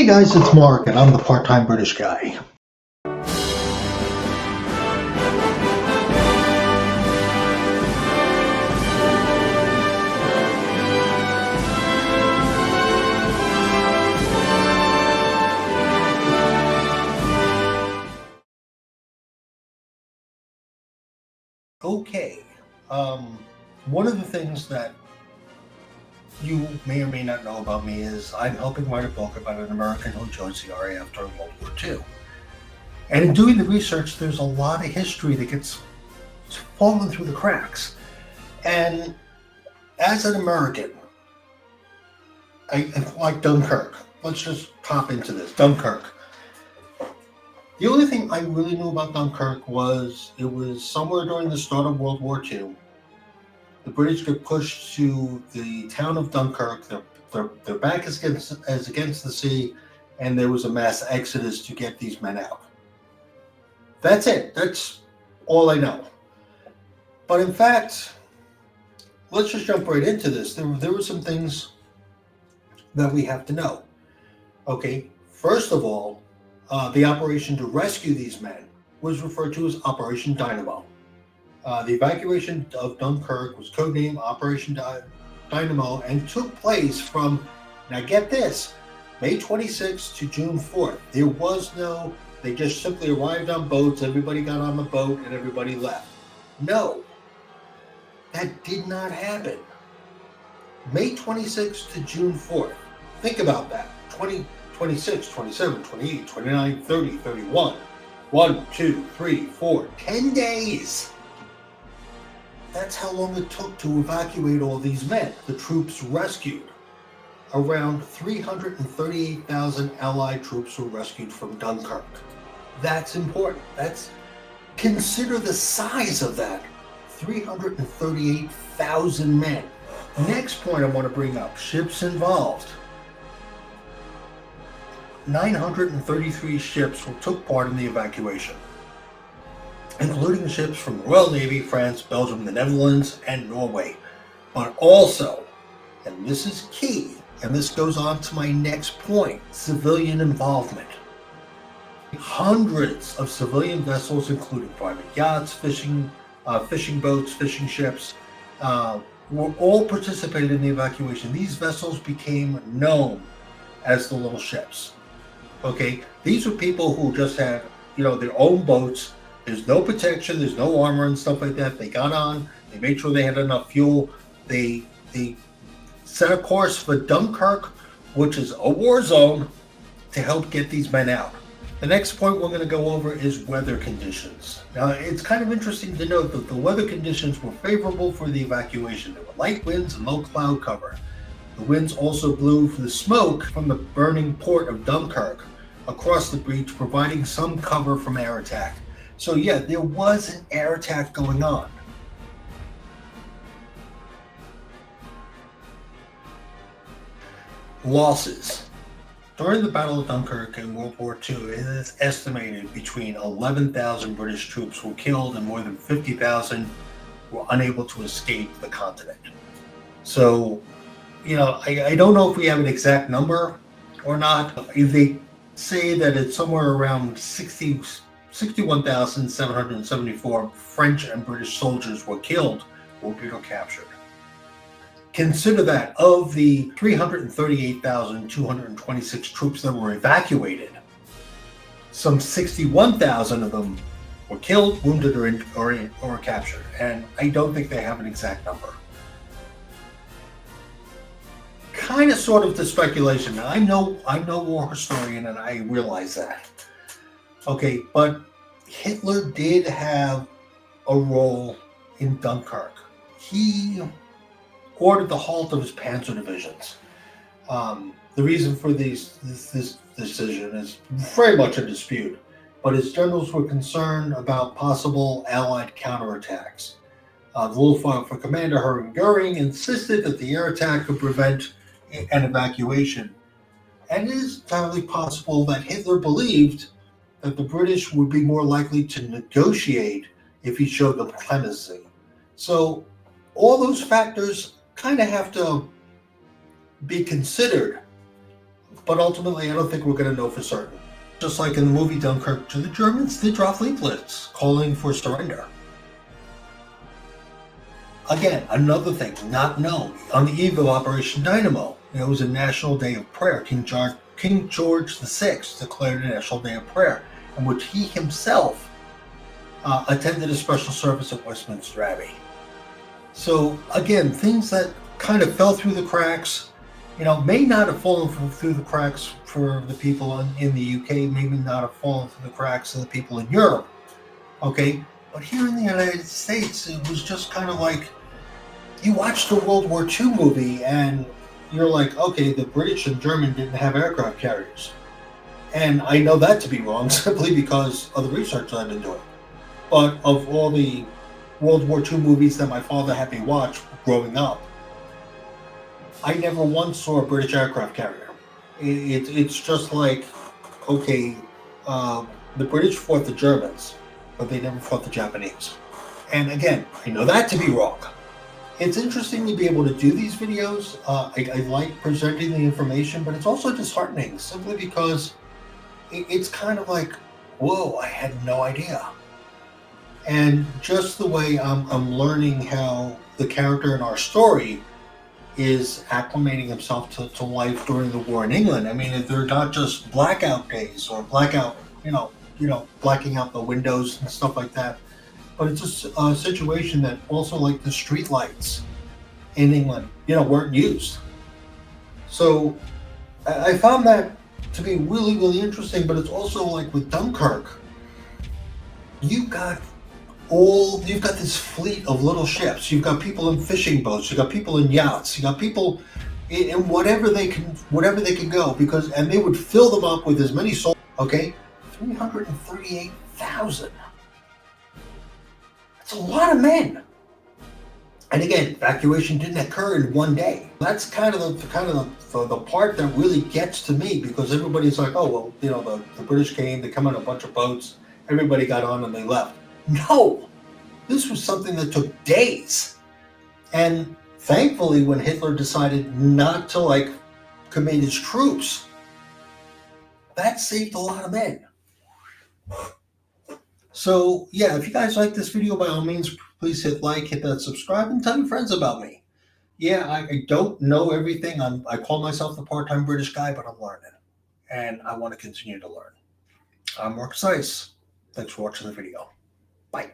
Hey guys, it's Mark, and I'm the part-time British guy. Okay, one of the things that you may or may not know about me is I'm helping write a book about an American who joins the RAF during World War II. And in doing the research, there's a lot of history that gets fallen through the cracks. And as an American, I like Dunkirk. Let's just pop into this. Dunkirk. The only thing I really knew about Dunkirk was it was somewhere during the start of World War II. The British get pushed to the town of Dunkirk. Their back is against the sea, and there was a mass exodus to get these men out. That's it. That's all I know. But in fact, let's just jump right into this. There were some things that we have to know. Okay, first of all, the operation to rescue these men was referred to as Operation Dynamo. The evacuation of Dunkirk was codenamed Operation Dynamo and took place from, now get this, May 26th to June 4th. There was no, they just simply arrived on boats, everybody got on the boat, and everybody left. No, that did not happen. May 26th to June 4th. Think about that. 26, 27, 28, 29, 30, 31. 1, 2, 3, 4, 10 days. That's how long it took to evacuate all these men. The troops rescued. Around 338,000 Allied troops were rescued from Dunkirk. That's important. Consider the size of that. 338,000 men. Next point I want to bring up, ships involved. 933 ships took part in the evacuation, including ships from the Royal Navy, France, Belgium, the Netherlands, and Norway. But also, and this is key, and this goes on to my next point, civilian involvement. Hundreds of civilian vessels, including private yachts, fishing boats, fishing ships, were all participated in the evacuation. These vessels became known as the little ships. Okay, these were people who just had, their own boats. There's no protection, there's no armor and stuff like that. They got on, they made sure they had enough fuel. They set a course for Dunkirk, which is a war zone, to help get these men out. The next point we're going to go over is weather conditions. Now, it's kind of interesting to note that the weather conditions were favorable for the evacuation. There were light winds and low cloud cover. The winds also blew the smoke from the burning port of Dunkirk across the breach, providing some cover from air attack. So yeah, there was an air attack going on. Losses. During the Battle of Dunkirk in World War II, it is estimated between 11,000 British troops were killed and more than 50,000 were unable to escape the continent. So, I don't know if we have an exact number or not. They say that it's somewhere around 61,774 French and British soldiers were killed, wounded, or captured. Consider that of the 338,226 troops that were evacuated, some 61,000 of them were killed, wounded, or captured. And I don't think they have an exact number. Kind of sort of to speculation. Now, I'm no war historian, and I realize that. Okay, but Hitler did have a role in Dunkirk. He ordered the halt of his panzer divisions. The reason for this decision is very much a dispute, but his generals were concerned about possible Allied counterattacks. The Luftwaffe commander Hermann Goering insisted that the air attack could prevent an evacuation, and it is entirely possible that Hitler believed that the British would be more likely to negotiate if he showed them clemency. So all those factors kind of have to be considered but ultimately I don't think we're going to know for certain. Just like in the movie Dunkirk, the Germans did drop leaflets calling for surrender. Again, another thing not known. On the eve of Operation Dynamo, it was a national day of prayer. King George VI declared a national day of prayer, in which he himself attended a special service at Westminster Abbey. So again, things that kind of fell through the cracks, may not have fallen through the cracks for the people in the UK, maybe not have fallen through the cracks of the people in Europe. Okay, but here in the United States, it was just kind of like you watched the World War II movie and you're like, okay, the British and German didn't have aircraft carriers. And I know that to be wrong simply because of the research that I've been doing. But of all the World War II movies that my father had me watch growing up, I never once saw a British aircraft carrier. It's just like, okay, the British fought the Germans, but they never fought the Japanese. And again, I know that to be wrong. It's interesting to be able to do these videos. I like presenting the information, but it's also disheartening simply because it's kind of like, whoa, I had no idea. And just the way I'm learning how the character in our story is acclimating himself to life during the war in England. I mean, they're not just blackout days or blackout, blacking out the windows and stuff like that. But it's just a situation that also, like the street lights in England, weren't used. So I found that to be really, really interesting. But it's also like with Dunkirk, you've got this fleet of little ships. You've got people in fishing boats. You've got people in yachts. You got people in whatever they can go and they would fill them up with as many soldiers. Okay, 338,000. That's a lot of men. And again, evacuation didn't occur in one day. That's kind of the part that really gets to me, because everybody's like, oh well, the British came, they come on a bunch of boats, everybody got on and they left. No, this was something that took days. And thankfully, when Hitler decided not to commit his troops, that saved a lot of men. So yeah, if you guys like this video, by all means, please hit like, hit that subscribe, and tell your friends about me. Yeah, I don't know everything. I call myself the part-time British guy, but I'm learning. And I want to continue to learn. I'm Mark Zeiss. Thanks for watching the video. Bye.